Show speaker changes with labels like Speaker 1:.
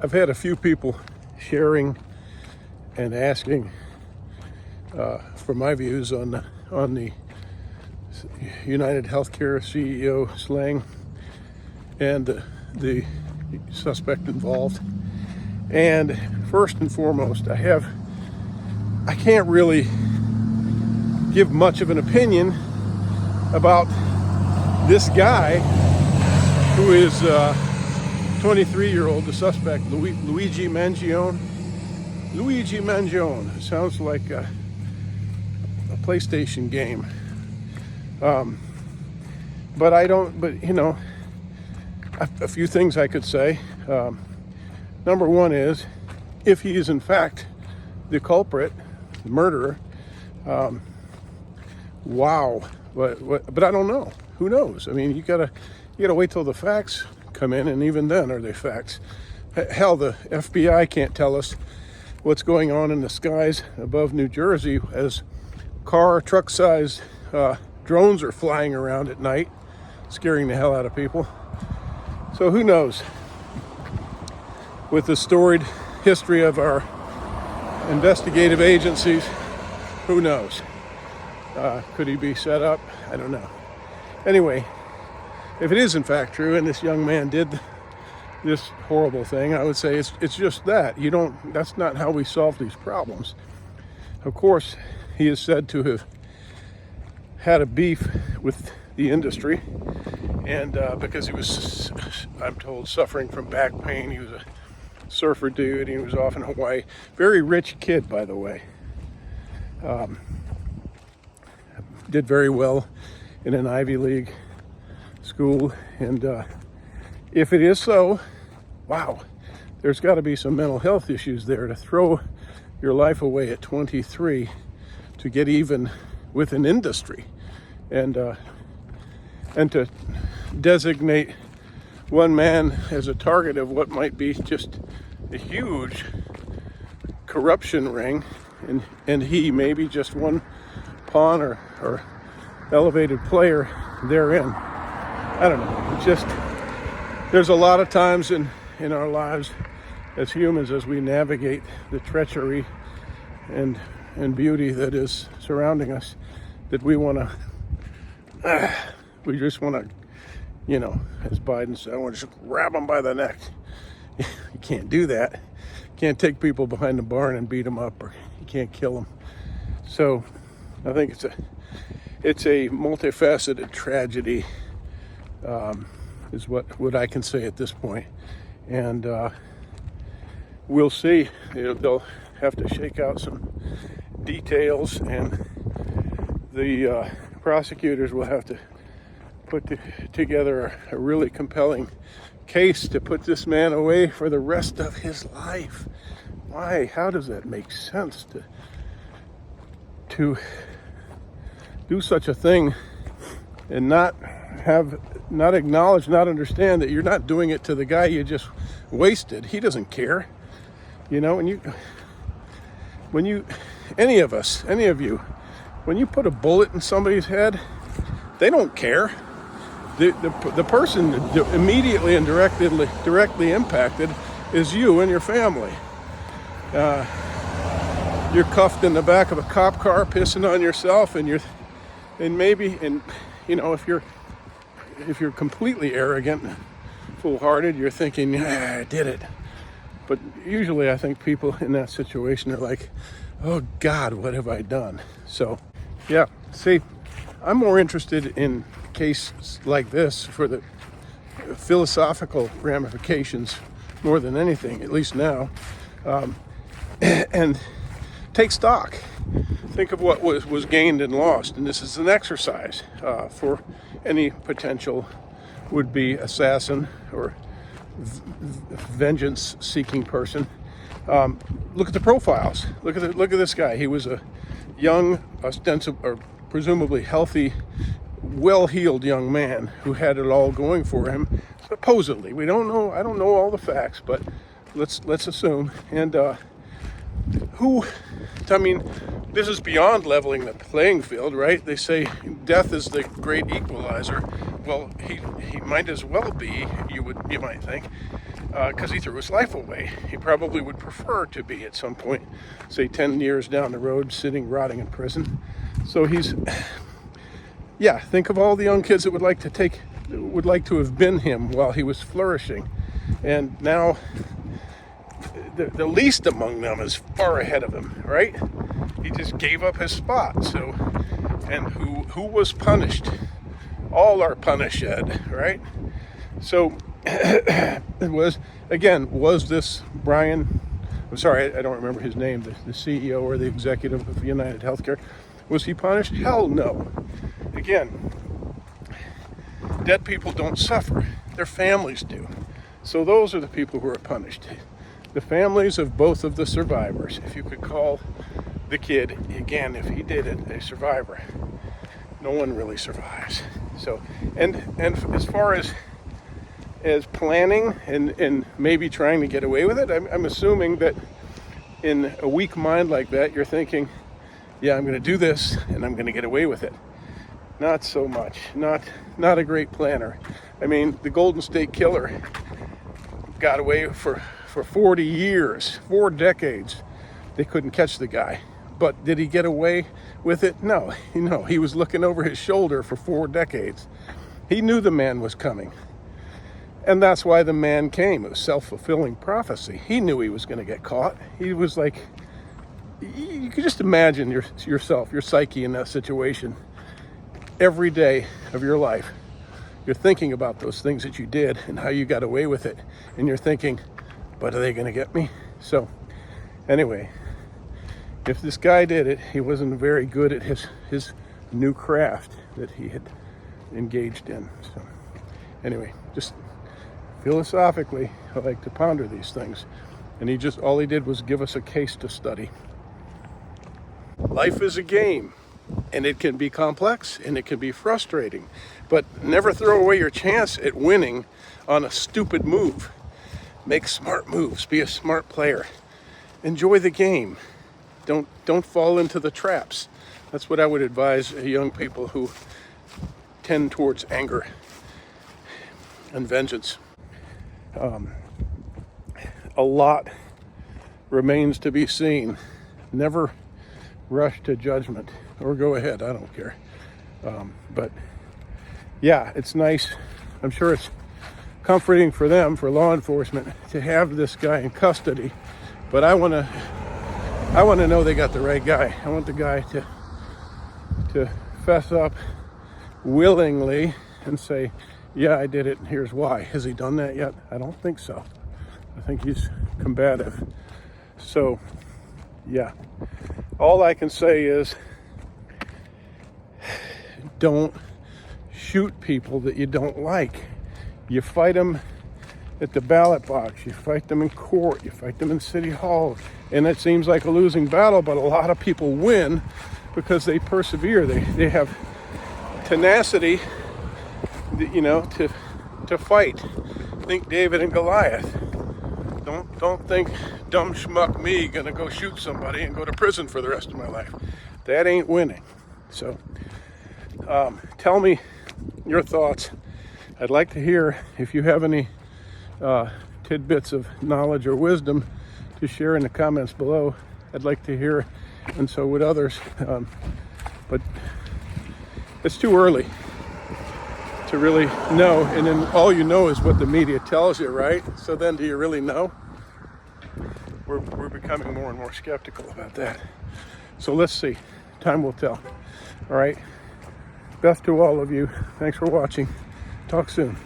Speaker 1: I've had a few people sharing and asking for my views on the United Healthcare CEO slaying and the suspect involved. And first and foremost, I can't really give much of an opinion about this guy who is 23-year-old, the suspect, Luigi Mangione. Luigi Mangione. It sounds like a PlayStation game. But a few things I could say. Number one is, if he is in fact the culprit, the murderer, wow. But I don't know. Who knows? I mean, you gotta wait till the facts come in, and even then, are they facts? Hell, the FBI can't tell us what's going on in the skies above New Jersey as truck-sized drones are flying around at night, scaring the hell out of people. So who knows? With the storied history of our investigative agencies, who knows? Could he be set up? I don't know. Anyway, if it is in fact true and this young man did this horrible thing, I would say it's just that. That's not how we solve these problems. Of course, he is said to have had a beef with the industry, and because he was, I'm told, suffering from back pain. He was a surfer dude. He was off in Hawaii. Very rich kid, by the way. Did very well in an Ivy League school, and if it is so, wow, there's got to be some mental health issues there to throw your life away at 23 to get even with an industry, and to designate one man as a target of what might be just a huge corruption ring, and he may be just one pawn or elevated player therein. I don't know. It's just, there's a lot of times in our lives as humans, as we navigate the treachery and beauty that is surrounding us, that we just want to, as Biden said, I want to just grab them by the neck. You can't do that. You can't take people behind the barn and beat them up, or you can't kill them. So I think it's a multifaceted tragedy, is what I can say at this point. And we'll see. They'll have to shake out some details, and the prosecutors will have to put together a really compelling case to put this man away for the rest of his life. Why? How does that make sense to do such a thing and not acknowledge, not understand that you're not doing it to the guy you just wasted? He doesn't care. When you any of you, when you put a bullet in somebody's head, they don't care. The person immediately and directly impacted is you and your family. You're cuffed in the back of a cop car, pissing on yourself, and if you're completely arrogant, foolhardy, you're thinking, I did it. But usually I think people in that situation are like, oh God, what have I done? So yeah, see, I'm more interested in cases like this for the philosophical ramifications more than anything, at least now, and take stock. Think of what was gained and lost, and this is an exercise for any potential would-be assassin or vengeance-seeking person. Look at the profiles. Look at this guy. He was a young, presumably healthy, well-heeled young man who had it all going for him. Supposedly, we don't know. I don't know all the facts, but let's assume. And this is beyond leveling the playing field, right? They say death is the great equalizer. Well, he might as well be. You might think. because he threw his life away. He probably would prefer to be at some point, say 10 years down the road, sitting, rotting in prison. So yeah, think of all the young kids that would like to have been him while he was flourishing. And now the least among them is far ahead of him, right? He just gave up his spot. So, and who was punished? All are punished, right? So was this Brian? I'm sorry, I don't remember his name. The CEO or the executive of United Healthcare. Was he punished? Hell no. Again, dead people don't suffer. Their families do. So those are the people who are punished. The families of both of the survivors. If you could call the kid, again, if he did it, a survivor. No one really survives. So, and as far as planning and maybe trying to get away with it, I'm assuming that in a weak mind like that, you're thinking, yeah, I'm going to do this and I'm going to get away with it. Not so much. Not a great planner. I mean, the Golden State Killer got away for 40 years, 4 decades. They couldn't catch the guy. But did he get away with it? No. He was looking over his shoulder for 4 decades. He knew the man was coming. And that's why the man came. It was self-fulfilling prophecy. He knew he was going to get caught. He was like, you could just imagine yourself, your psyche in that situation. Every day of your life, you're thinking about those things that you did and how you got away with it. And you're thinking, but are they going to get me? So anyway, if this guy did it, he wasn't very good at his new craft that he had engaged in. So anyway, just philosophically, I like to ponder these things. And all he did was give us a case to study. Life is a game. And it can be complex and it can be frustrating. But never throw away your chance at winning on a stupid move. Make smart moves. Be a smart player. Enjoy the game. Don't fall into the traps. That's what I would advise young people who tend towards anger and vengeance. A lot remains to be seen. Never rush to judgment, or go ahead, I don't care. But yeah, it's nice. I'm sure it's comforting for them, for law enforcement, to have this guy in custody. But I want to know they got the right guy. I want the guy to fess up willingly and say, yeah, I did it, and here's why. Has he done that yet? I don't think so. I think he's combative. So yeah, all I can say is don't shoot people that you don't like. You fight them at the ballot box, you fight them in court, you fight them in city hall, and it seems like a losing battle, but a lot of people win because they persevere. They have tenacity, to fight. Think David and Goliath. Don't think dumb schmuck me gonna go shoot somebody and go to prison for the rest of my life. That ain't winning. So tell me your thoughts. I'd like to hear if you have any tidbits of knowledge or wisdom to share in the comments below. I'd like to hear, and so would others. But it's too early to really know, and then all you know is what the media tells you, right? So then do you really know? We're becoming more and more skeptical about that. So let's see. Time will tell. All right. Best to all of you. Thanks for watching. Talk soon.